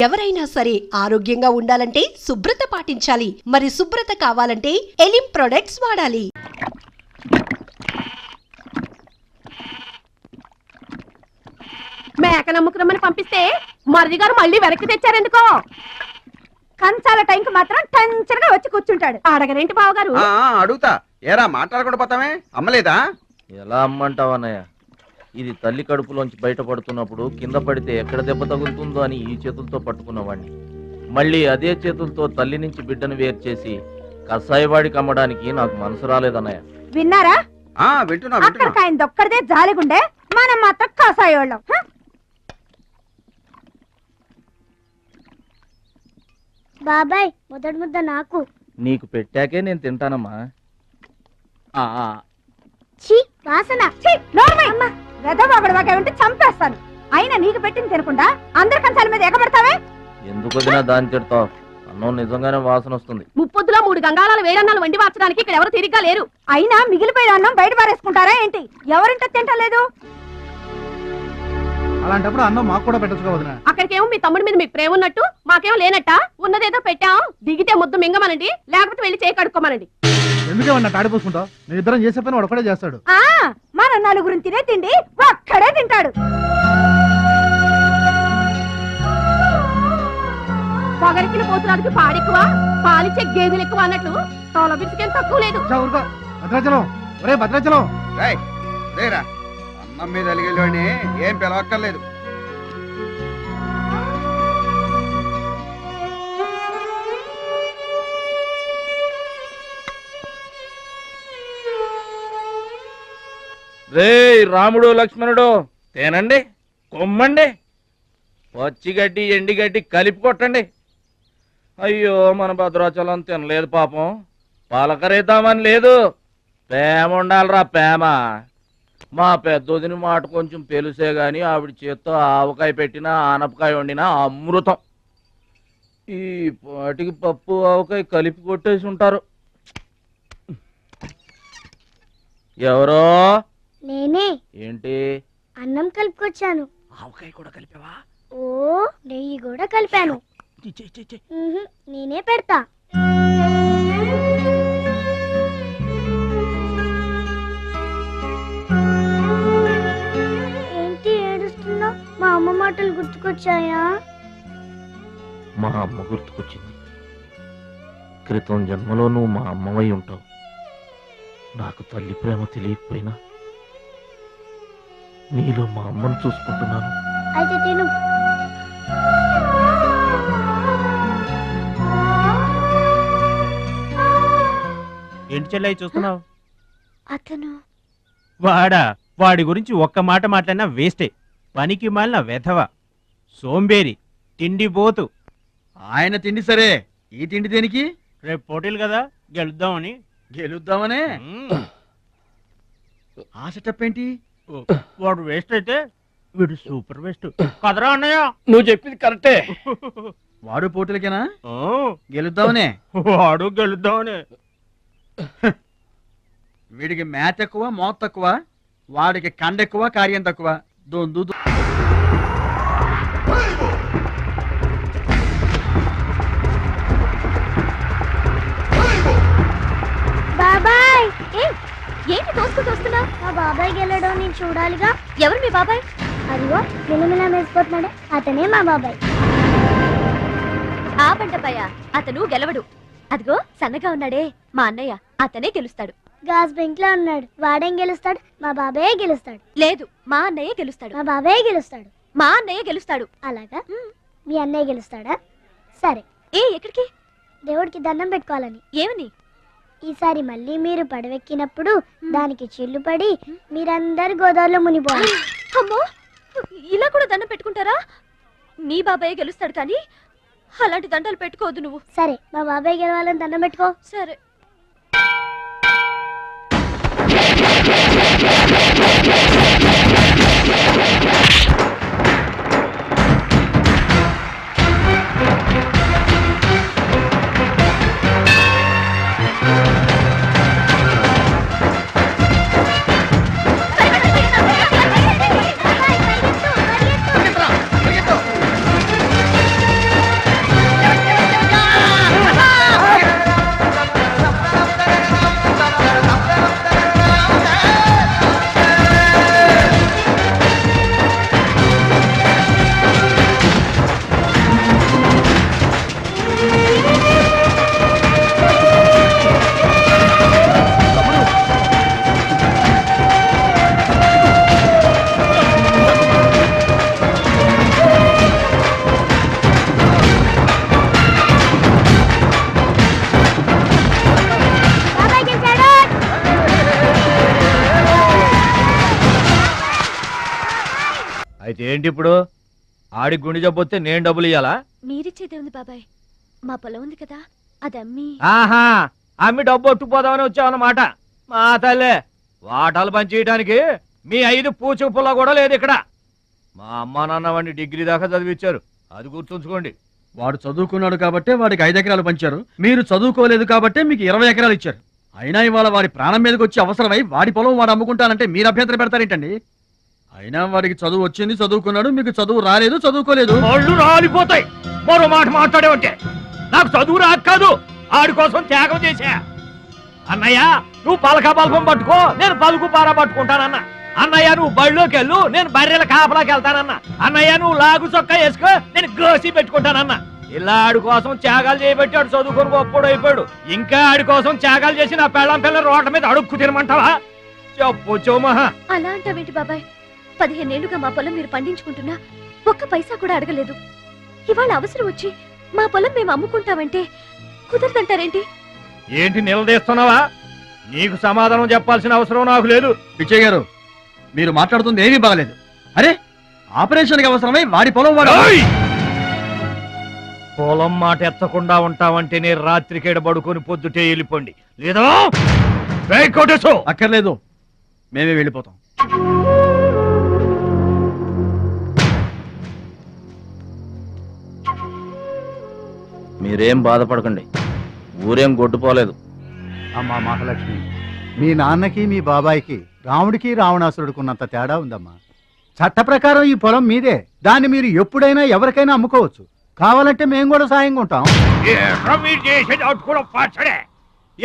ఎవరైనా సరే ఆరోగ్యంగా ఉండాలంటే శుభ్రత పాటించాలి. మరి శుభ్రత కావాలంటే ఎలిం ప్రొడక్ట్స్ వాడాలి. మేక నమ్ముకురమ్మని పంపిస్తే మరిది గారు మళ్ళీ వెనక్కి తెచ్చారెందుకో. కంచాల టైంకి మాత్రం టెన్షన్గా వచ్చి కూర్చుంటాడు. అడగరేంటి బావగారు? అడుగుతా. ఏరా మాట్లాడకుండా పోతామే? అమ్మలేదా? ఎలా అమ్మంటావన్నయ్య? ఇది తల్లి కడుపులోంచి బయటపడుతున్నప్పుడు కింద పడితే ఎక్కడ దెబ్బ తగులుతుందో అని ఈ చేతులతో పట్టుకున్నవాడిని మళ్ళీ అదే చేతులతో తల్లి నుంచి బిడ్డను వేరు చేసి కసాయివాడికి అమ్మడానికి నాకు మనసు రాలేదన్నయ్య. విన్నారా? వింటున్నా. అక్కడికి ఆయన దొక్కడిదే జాలిగుండే, మనం మాత్రం కసాయోళ్ళం. బాబాయ్ మొదటి ముద్ద నాకు. నీకు పెట్టాకే నేను తింటానమ్మా. వాసన ఉంటే చంపేస్తాను. అయినా నీకు పెట్టింది తినకుండా అందరి కంచాల మీద ఎగబడతావే ఎందుకు వదినా దాన్ని తిడతావు? అన్నం నిజంగానే వాసన వస్తుంది. ముప్పొద్దులో 3 గంగాళాలు వేడన్నాలు వండి మార్చడానికి ఇక్కడ ఎవరు తిరిగ్గా లేరు. అయినా మిగిలిపోయిన అన్నం బయట పారేసుకుంటారా ఏంటి? ఎవరింట తింటలేదు? అలాంటప్పుడు అన్నం మాకు కూడా పెట్టొచ్చుగా వదినా. అక్కడికేమో మీ తమ్ముడి మీద మీకు ప్రేమ ఉన్నట్టు మాకేమో లేనట్ట. ఉన్నదేదో పెట్టాం, దిగితే ముద్దు మింగమనండి, లేకపోతే వెళ్ళి చేయి కడుక్కోమనండి. ఎందుకేమన్నా తాడిపోసుకుంటావు? నేను ఇద్దరం చేసే పని వాడు ఒకటే చేస్తాడు. మన నలుగురిని తినే తిండి ఒక్కడే తింటాడు. పొగరికిన పోతురానికి పాడెక్కువ, పాలిచ్చే గేదెలు ఎక్కువ అన్నట్లు తోల బిడ్డకేం తక్కువ లేదు. భద్రాచలం, ఒరే భద్రాచలం. అన్నం మీద అలిగేలోని ఏం పిలవక్కర్లేదు. రే రాముడు లక్ష్మణుడు, తేనండి, కొమ్మండి, పచ్చిగడ్డి ఎండిగడ్డి కలిపి కొట్టండి. అయ్యో మన భద్రాచలం తినలేదు పాపం. పలకరేద్దామని లేదు, ప్రేమ ఉండాలిరా ప్రేమ. మా పెద్దోదిని మాట కొంచెం పెలుసే గాని ఆవిడ చేత్తో ఆవకాయ పెట్టినా ఆనపకాయ వండినా అమృతం. ఈ పాటికి పప్పు ఆవకాయ కలిపి కొట్టేసి ఉంటారు. ఎవరో? నేనే. ఏంటి? అన్నం కలుపుకొచ్చాను. ఆవకాయ కూడా కలిపావా? ఓ, నెయ్యి కూడా కలిపాను. నేనే పెడతా. ఏంటి ఏడుస్తున్నావు? మా అమ్మ మాటలు గుర్తుకొచ్చాయా? మా అమ్మ గుర్తుకొచ్చింది. క్రితం జన్మలో నువ్వు మా అమ్మవై ఉంటావు. నాకు తల్లి ప్రేమ తెలియకపోయినా నీలో మా అమ్మను చూసుకుంటున్నాను. అయితే తిను. ఏంటి చెల్లై చూస్తున్నావు? అతను వాడి గురించి ఒక్క మాట మాట్లాడినా వేస్టే. పనికి మాలిన వెధవ, సోంబేరి, తిండిపోతు. ఆయన తిండి సరే, ఈ తిండి దేనికి? రేపు పోటీలు కదా, గెలుద్దామని. గెలుద్దామనే? ఆ సెటప్ ఏంటి? వాడు వేస్ట్ అయితే వీడు సూపర్ వేస్ట్ కదరా అన్నయ్య. నువ్వు చెప్పింది కరెక్టే. వాడు పోటీలకేనా? గెలుద్దామనే? వాడు గెలుద్దామనే. వీడికి మ్యాథ్ ఎక్కువ, మోత్ తక్కువ. వాడికి కండ ఎక్కువ, కార్యం తక్కువ. దొందు బాబాయ్. ఏంటి తోసుకుంటూ? మా బాబాయ్ గెలడం నేను చూడాలిగా. ఎవరు మీ బాబాయ్? అదిగో మిలమిలా వేసిపోతున్నాడే, అతనే మా బాబాయ్. ఆ బండపయ్య, అతను గెలవడు. అదిగో సన్నగా ఉన్నాడే మా అన్నయ్య, అతనే గెలుస్తాడు. గాజ్ బెంక్ లో ఉన్నాడు, వాడేం గెలుస్తాడు? మా బాబాయ్ గెలుస్తాడు. లేదు, మా అన్నయ్య గెలుస్తాడు. మా బాబాయ్ గెలుస్తాడు. మా అన్నయ్య గెలుస్తాడు. అలాగా? మీ అన్నయ్య గెలుస్తాడా? సరే. ఎక్కడికి? దేవుడికి దండం పెట్టుకోవాలని. ఏమని? ఈసారి మళ్ళీ మీరు పడవెక్కినప్పుడు దానికి చిల్లు పడి మీరందరు గోదావరిలో మునిపోవాలి. అమ్మో, ఇలా కూడా దండం పెట్టుకుంటారా? మీ బాబాయ్ గెలుస్తాడు కానీ అలాంటి దండాలు పెట్టుకోవద్దు నువ్వు. సరే, మా బాబాయ్ గెలవాలని దండం పెట్టుకో. సరే. ఏంటి ఇప్పుడు ఆడి గుండె జబ్బొస్తే నేను డబ్బులు ఇయ్యాలా? మీరిచ్చేదే ఉంది బాబాయ్, మా పొలం ఉంది కదా అది అమ్మి. ఆహా, అమ్మి డబ్బు ఒట్టుకుపోదామని వచ్చావన్నమాట. మా తల్లే, వాటాలు పంచేయడానికి మీ 5 పూచు పుల్ల కూడా లేదు ఇక్కడ. మా అమ్మా నాన్న వాడిని డిగ్రీ దాకా చదివించారు, అది గుర్తుంచుకోండి. వాడు చదువుకున్నాడు కాబట్టే వాడికి 5 ఎకరాలు పంచారు, మీరు చదువుకోలేదు కాబట్టే మీకు 20 ఎకరాలు ఇచ్చారు. అయినా ఇవాళ వాడి ప్రాణం మీదకి వచ్చి అవసరమై వాడి పొలం వాడు అమ్ముకుంటానంటే మీరు అభ్యంతరం పెడతారేంటండి? అయినా వాడికి చదువు వచ్చింది, చదువుకున్నాడు, మీకు చదువు రాలేదు, చదువుకోలేదు. వాళ్ళు రాలిపోతాయి మరో మాట మాట్లాడేవంటే. నాకు చదువు రాక కాదు, ఆడి కోసం త్యాగం చేశా. అన్నయ్య నువ్వు పలక బల్పం పట్టుకో, నేను పలుకు పార పట్టుకుంటానన్నా. అన్నయ్య నువ్వు బడిలోకి వెళ్ళు, నేను బర్రెల కాపలాకి వెళ్తానన్నా. అన్నయ్య నువ్వు లాగు చొక్కా వేసుకో, నేను గోసి పెట్టుకుంటానన్నా. ఇలా ఆడి కోసం త్యాగాలు చేయబట్టి ఆడు చదువుకొని గొప్పడు అయిపోయాడు. ఇంకా ఆడి కోసం త్యాగాలు చేసి నా పెళ్ళం పిల్ల రోడ్ల మీద అడుక్కు తినమంటావా? చెప్పు చోమహా. అలా అంటావేంటి బాబాయ్? 15 ఏళ్లుగా మా పొలం మీరు పండించుకుంటున్నా ఒక్క పైసా కూడా అడగలేదు. ఇవాళ అవసరం వచ్చి మా పొలం మేము అమ్ముకుంటామంటే కుదరదంటారేంటి? ఏంటి నిలదీస్తున్నావా? నీకు సమాధానం చెప్పాల్సిన అవసరం నాకు లేదు. పిచ్చయ్య గారు, మీరు మాట్లాడుతుంది ఏమీ బాగలేదు. అరే, ఆపరేషన్కి అవసరమై వాడి పొలం వాడు. పొలం మాట ఎత్తకుండా ఉంటావంటే నేను రాత్రికేడ పడుకొని పొద్దుటే వెళ్ళిపోండి, లేదా అక్కర్లేదు, మేమే వెళ్ళిపోతాం. మీరేం బాధపడకండి, ఊరేం గొడ్డుపోలేదు. అమ్మా మహాలక్ష్మి, మీ నాన్నకి మీ బాబాయికి రాముడికి రావణాసురుడికున్నంత తేడా ఉందమ్మా. చట్ట ప్రకారం ఈ పొలం మీదే, దాన్ని మీరు ఎప్పుడైనా ఎవరికైనా అమ్ముకోవచ్చు. కావాలంటే మేము కూడా సాయంగా ఉంటాం.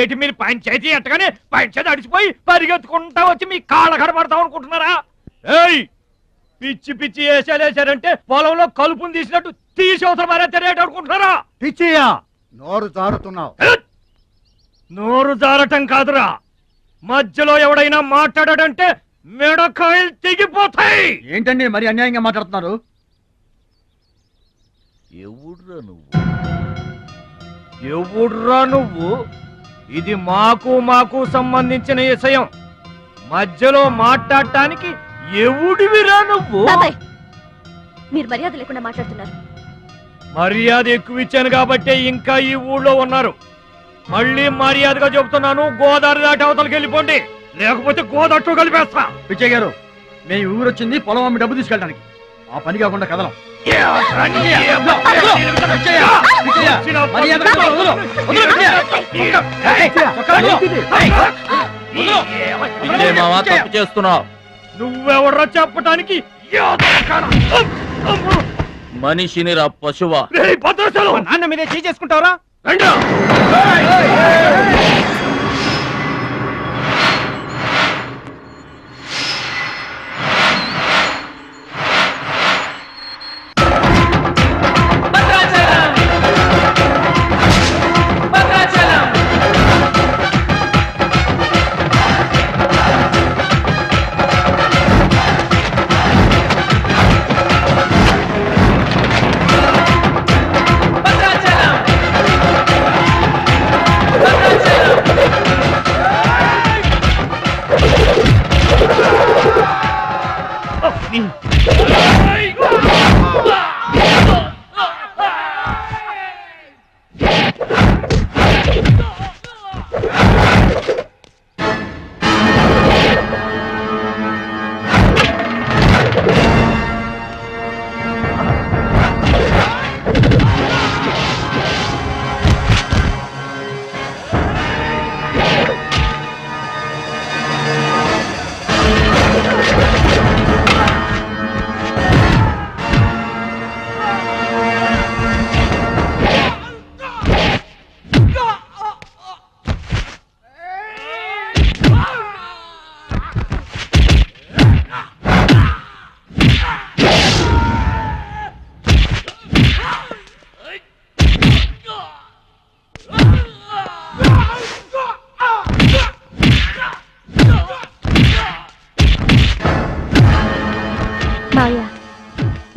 ఏంటి మీరు పంచాయతీ ఎట్టగానే పంచాయతీ అడిచిపోయి పరిగెత్తుకుంటా వచ్చి మీ కాళ్ళ కనబడతాం అనుకుంటున్నారా? ఏయ్, పిచ్చి పిచ్చి వేసారంటే పొలంలో కలుపుని తీసినట్టు తీసి అవసరం మరేట అనుకుంటున్నారా? పిచ్చియా, నోరు జారుతున్నావు. నోరు జారటం కాదురా, మధ్యలో ఎవడైనా మాట్లాడాడంటే మెడకాయలు తెగిపోతాయి. ఏంటండి మరి అన్యాయంగా మాట్లాడుతున్నారు? ఎవడ్రా నువ్వు? ఇది మాకు సంబంధించిన విషయం, మధ్యలో మాట్లాడటానికి ఎవడివిరా నువ్వు? బాబాయ్, మీరు మర్యాద లేకుండా మాట్లాడుతున్నారు. మర్యాద ఎక్కువ ఇచ్చాను కాబట్టే ఇంకా ఈ ఊళ్ళో ఉన్నారు. మళ్ళీ మర్యాదగా చెబుతున్నాను, గోదావరి దాటి అవతలకి వెళ్ళిపోండి, లేకపోతే గోదట్టు కలిపేస్తా. పిచ్చయ్య గారు, మేము ఊరు వచ్చింది పొలం అమ్మి డబ్బు తీసుకెళ్ళడానికి, ఆ పని కాకుండా కదలం. చేస్తున్నావు నువ్వెవడ్రా చెప్పటానికి? మనిషిని రా పశువా. నాన్న మీదే చేసుకుంటావరా?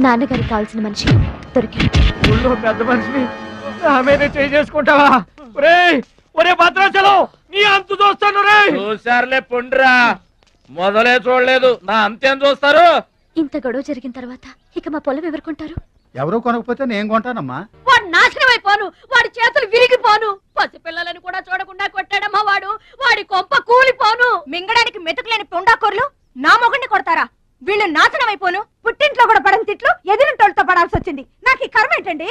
నాన్నగారికి కావాల్సిన మనిషి దొరికాడు. ఊళ్ళో పెద్ద మనిషిని నా మీద చేసుకుంటావా? ఒరే భద్రాచలం, నీ అంతు చూస్తాను రే. చూసారులే పొండ్రా, మొదలే చూడలేదు, నా అంతేం చూస్తారు? ఇంత గొడవ జరిగిన తర్వాత ఇక మా పొలం ఎవరు కొంటారు? ఎవరో కొనకపోతే నేను కొంటానమ్మా. వాడు నాశనం అయిపోను, వాడి చేతులు విరిగిపోను, పసిపిల్లలను కూడా చూడకుండా కొట్టాడమ్మా వాడు, వాడి కొంప కూలిపోను. మింగడానికి మెతుకులేని పొండాకొర్లు నా మొగుడిని కొడతారా? వీళ్ళు నాశనం అయిపోను, పుట్టింట్లో కూడా పడని తిట్లు ఎదిరింటోళ్ళతో పడాల్సి వచ్చింది. నాకు ఈ కర్మ ఏంటండి?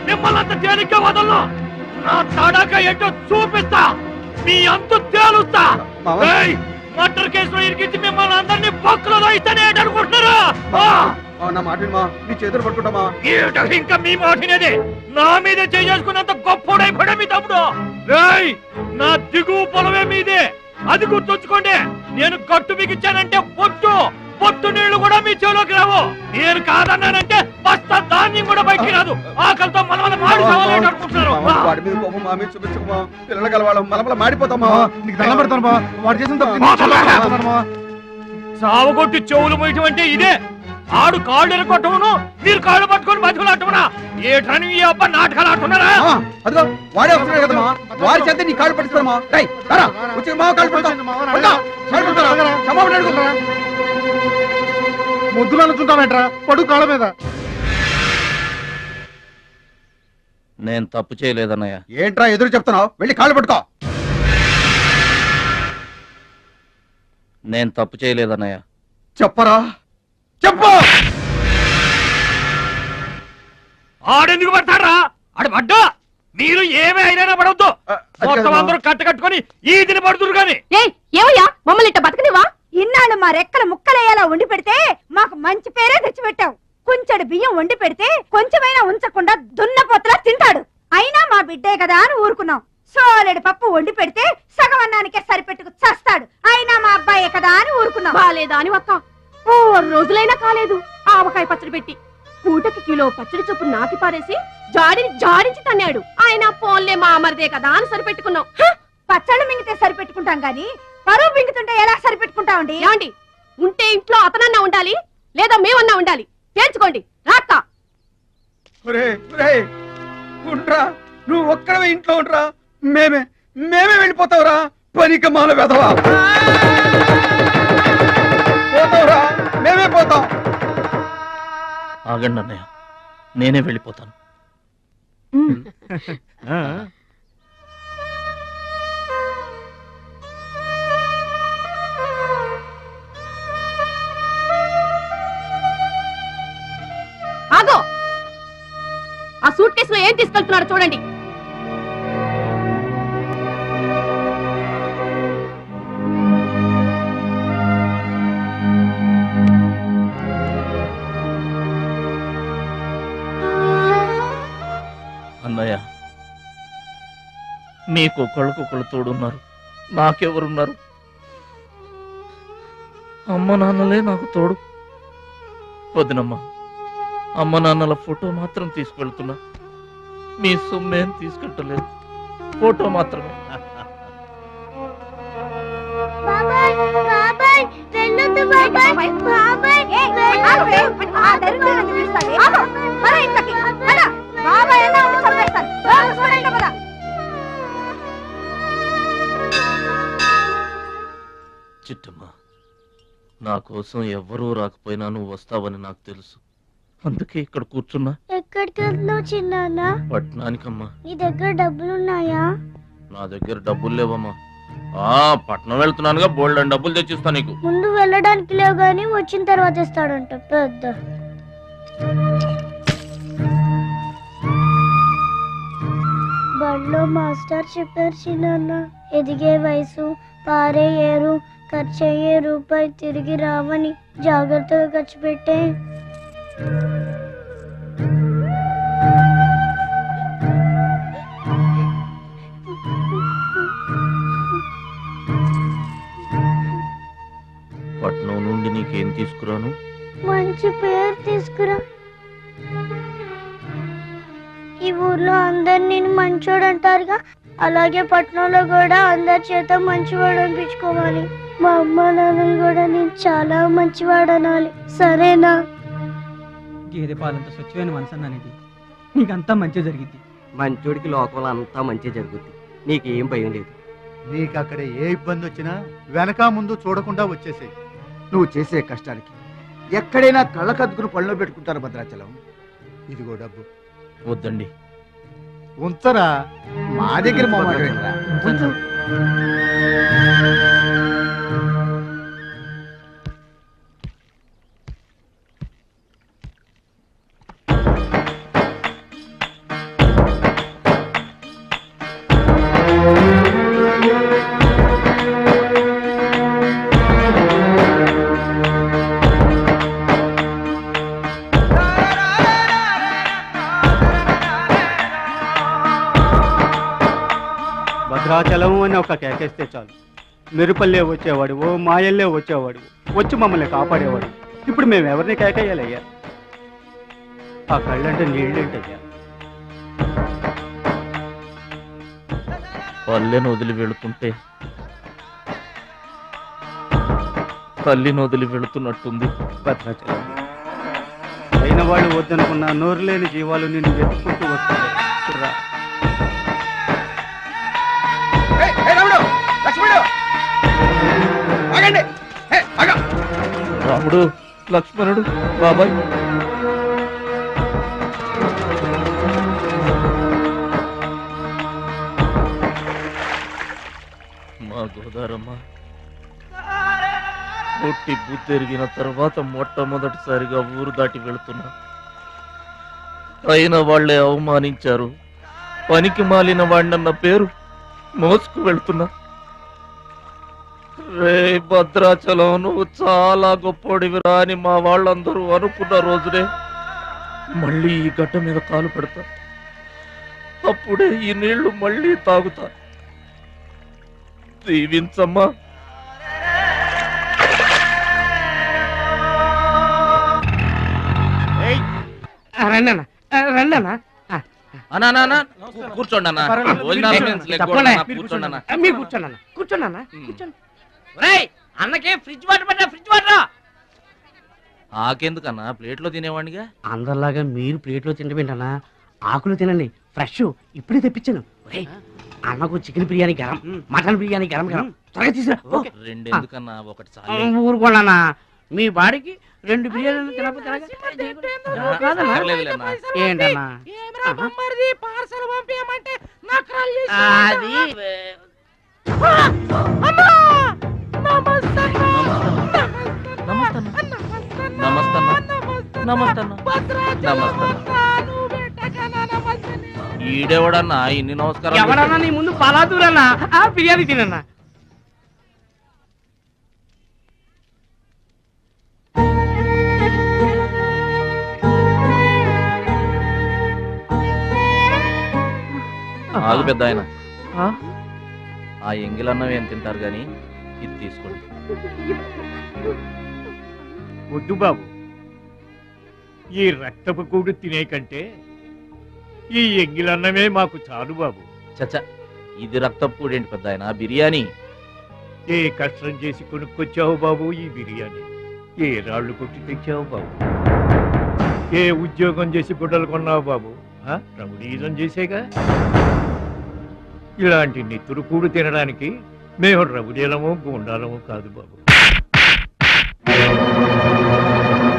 మిమ్మల్ని తేలిగ్గా వదలను. నా తడాక ఏంటో చూపిస్తా, మీ అంతు తేలుస్తా. మర్డర్ కేసులో ఇరికించి మిమ్మల్ని అందరినీ పక్కలో ఇస్తానే అనుకుంటున్నారా? నా మాట నీ చేతులు పట్టుకుంటామా? ఇంకా మీ మాటినేది నా మీద చేసుకున్నంత గొప్పడైపోయా మీ తమ్ముడు. నా దిగువ పొలమే మీదే, అది గుర్తుంచుకోండి. నేను కట్టు బిగించానంటే పొట్టు నీళ్లు కూడా మీ చెవులోకి రావు. నేను కాదన్నానంటే బస్తా ధాన్యం కూడా బయటికి రాదు. ఆకలితో మనమల మాడి అనుకుంటున్నారు. వాడి మీద కోపం మా మీద చూపించకమా, పిల్లలు కలవాళ్ళం మనమల మాడిపోతామా. నీకు దండం పెడతాను బా, వాడు చేసిన సావగొట్టి చెవులు పోయటం అంటే ఇదే. ఆడు కాళ్ళు ఎరగొట్టమును, మీరు కాళ్ళు పట్టుకొని బతుకులాటమునా? ఏటని ఈ అబ్బా నాటకాలు ఆడుతున్నారా? అదిగో వాడే వస్తున్నాడు కదమ్మా, వాడి చేత నీ కాళ్ళు పట్టిస్తామా. వచ్చి మా కాళ్ళు పడతా ముద్దులు అనుకుంటామేట్రా, పడు కాళ్ళ మీద. నేను తప్పు చేయలేదన్నయ్య. ఏంట్రా ఎదురు చెప్తున్నావు? వెళ్ళి కాళ్ళు పట్టుకో. నేను తప్పు చేయలేదన్నయ్య. చెప్పరా, చెప్పు. ఆడెందుకు పడతారా? ఆడు పడ్డా మీరు ఏమీ అయినా పడవద్దు. మొత్తం అందరూ కట్టుకొని ఈదిని పడుతురు గాని. ఏమయ్యా మమ్మల్ని ఇట్ట బతకనివా? ఇన్నాళ్ళు మా రెక్కల ముక్కలయ్యేలా వండి పెడితే మాకు మంచి పేరే తెచ్చిపెట్టావు. కొంచెడు బియ్యం వండి పెడితే కొంచెమైనా ఉంచకుండా దున్నపోతలా తింటాడు. అయినా మా బిడ్డే కదా అని ఊరుకున్నాం. సోలెడు పప్పు వండి పెడితే సగం అన్నానికే సరిపెట్టుకు చస్తాడు. అయినా మా అబ్బాయే కదా అని ఊరుకున్నాం. బాలేదా అని ఒక్క 4 రోజులైనా కాలేదు ఆవకాయ పచ్చడి పెట్టి పూటకి కిలో పచ్చడి చొప్పు నాకి పారేసి జాడించి తన్నాడు. ఆయన పోన్లే మా అమర్దే కదా అని సరిపెట్టుకున్నాం. పచ్చళ్ళు మింగితే సరిపెట్టుకుంటాం గాని పరువు మింగుతుంటే ఎలా సరిపెట్టుకుంటామండి? ఏమండి, ఉంటే ఇంట్లో అతనన్నా ఉండాలి, లేదా మేమన్నా ఉండాలి. తేల్చుకోండి. రాక్క ఉండరా, నువ్వు ఒక్కడవే ఇంట్లో ఉండరా. మేమే వెళ్ళిపోతావురా. పనిక మాల వెధవా, పోతావురా, మేమే పోతాం. ఆగండి అన్నయ్య, నేనే వెళ్ళిపోతాను. ఆగో, ఆ సూట్ కేసులో ఏం తీసుకెళ్తున్నారో చూడండి. అన్నయ్య, మీకు ఒకళ్ళకొకళ్ళు తోడున్నారు, నాకెవరున్నారు? అమ్మ నాన్నలే నాకు తోడు. వదినమ్మ, అమ్మ నాన్నల ఫోటో మాత్రం తీసుకెళ్తున్నా, మీ సొమ్మేం తీసుకెళ్ళలేదు, ఫోటో మాత్రమే. బాబాయ్ బాబాయ్ వెళ్ళొద్దు బాబాయ్. బాబాయ్ చిట్టమ్మ, నా కోసం ఎవ్వరూ రాకపోయినా నువ్వు వస్తావని నాకు తెలుసు, అందుకే ఇక్కడ కూర్చున్నా. ఎక్కడికి వెళ్తున్నావు చిన్నాన్న? పట్నానికమ్మా. నీ దగ్గర డబ్బులున్నాయా? నా దగ్గర డబ్బులు లేవమ్మా. పట్నం వెళ్తున్నానుగా, బోల్డెన్ డబ్బులు తెచ్చిస్తా నీకు. ముందు వెళ్ళడానికి లేవు గాని వచ్చిన తర్వాత ఇస్తాడంట పెద్ద. బడిలో మాస్టర్ చెప్పారు చిన్నాన్న, ఎదిగే వయసు, పారే ఏరు, ఖర్చయ్యే రూపాయి తిరిగి రావని. జాగ్రత్తగా ఖర్చు పెట్టే. పట్నం నుండి నీకేం తీసుకురాను? మంచి పేరు తీసుకురా. ఈ ఊర్లో అందరు నేను మంచోడు అంటారుగా, అలాగే పట్నంలో కూడా అందరి చేత మంచివాడు అనిపించుకోవాలి. మా అమ్మ నాన్నలు కూడా నేను చాలా మంచివాడు అనాలి. సరేనా? గేదె పాలంత స్వచ్ఛమైన మనసు అన్నానేది, నీకంతా మంచి జరిగింది. మంచోడికి లోకంలో అంతా మంచి జరుగుద్ది, నీకేం భయం లేదు. నీకు అక్కడ ఏ ఇబ్బంది వచ్చినా వెనక ముందు చూడకుండా వచ్చేసేయి. నువ్వు చేసే కష్టానికి ఎక్కడైనా కళ్ళకద్దుకుని పళ్ళలో పెట్టుకుంటారు భద్రాచలం. ఇదిగో డబ్బు. వద్దండి. ఉంచరా, మా దగ్గర మొహమాటమేంట్రా? ఉంచు. భద్రాచలం అని ఒక కేకేస్తే చాలు, మెరుపల్లే వచ్చేవాడు, ఓ మాయల్లే వచ్చేవాడు, వచ్చి మమ్మల్ని కాపాడేవాడు. ఇప్పుడు మేము ఎవరిని కేకేయాలయ్యా? ఆ కళ్ళంటే నీళ్ళేంటయ్యా? పల్లెను వదిలి వెళుతుంటే తల్లిని వదిలి వెళుతున్నట్టుంది. భద్రాచలం అయిన వాళ్ళు వద్దనుకున్న నోరు లేని జీవాలు నిన్ను వెతుక్కుంటూ వస్తాయి. రాముడు, లక్ష్మణుడు, బాబాయ్. మా గోదారమ్మ పుట్టి బుద్ధెరిగిన తర్వాత మొట్టమొదటిసారిగా ఊరు దాటి వెళుతున్నా. అయిన వాళ్లే అవమానించారు. పనికి మాలిన వాడినన్న పేరు మోసుకు వెళ్తున్నా. రే భద్రాచలం, నువ్వు చాలా గొప్పోడివిరా అని మా వాళ్ళందరూ అనుకున్న రోజునే మళ్ళీ ఈ గడ్డ మీద కాలు పెడతా. అప్పుడే ఈ నీళ్లు మళ్ళీ తాగుతా. దీవించమ్మా. కూర్చోండి అన్న. అన్నకే ఫ్రిడ్జ్ వాటర్ పడ్డా, ఫ్రిడ్జ్ వాటర్. ఆకెందుకన్నా, ప్లేట్లో తినేవాడిగా. అందరిలాగా మీరు ప్లేట్లో తినబెంటన్నా, ఆకులు తినండి, ఫ్రెష్ ఇప్పుడే తెప్పించాను. అన్నకు చికెన్ బిర్యానీ గరం, మటన్ బిర్యానీ గరం గరం, త్వరగా తీసుకురా. రెండెందుకన్నా, ఒకటి చాలు. ఊరుకోండి, మీ బాడీకి 2 బిర్యానీలు తినకపోతే ఏంటన్నా? అది ఈడెవడన్నా ఇన్ని నమస్కారం? ఎవడన్నా నీ ముందు పలాదూరన్నా, బిర్యానీ తినన్నా. ఆగు పెద్ద ఆయన, ఆ ఎంగిలన్నం ఏం తింటారు గాని ఇది తీసుకోండి. వద్దు బాబు, ఈ రక్తపు కూడు తినే కంటే ఈ ఎంగిలన్నమే మాకు చాలు బాబు. చచ్చా, ఇది రక్తపు కూడేంటి పెద్ద ఆయన, బిర్యానీ. ఏ కష్టం చేసి కొనుక్కొచ్చావు బాబు ఈ బిర్యానీ? ఏ రాళ్లు కొట్టి తెచ్చావు బాబు? ఏ ఉద్యోగం చేసి గుడ్డలు కొన్నావు బాబు? రౌడీజం చేసేగా. ఇలాంటి నెత్తురు కూడు తినడానికి మేము రౌడీలము గూండాలము కాదు బాబు.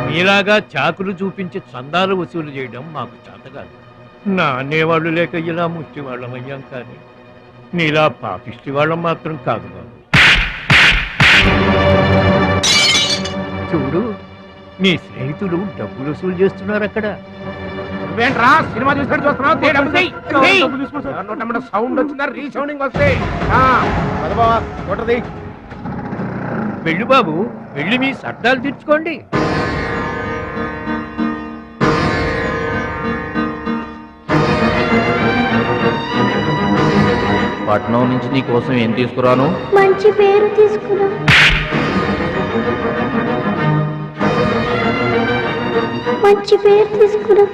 మీలాగా చాకులు చూపించి చందాలు వసూలు చేయడం మాకు చేత కాదు. నా అనేవాళ్ళు లేక ఇలా ముష్టి వాళ్ళం అయ్యాం, కానీ నీలా పాపిష్టి వాళ్ళం మాత్రం కాదు బాబు. చూడు, నీ స్నేహితులు డబ్బులు వసూలు చేస్తున్నారు అక్కడ. సినిమా చూసినట్టు సౌండ్ వచ్చిందా? రీసౌండింగ్ వస్తే వెళ్ళు బాబు, వెళ్ళి మీ సర్దాలు తీర్చుకోండి. పట్నం నుంచి నీ కోసం ఏం తీసుకురాను? మంచి పేరు తీసుకురా. మంచి పేరు తీసుకురా.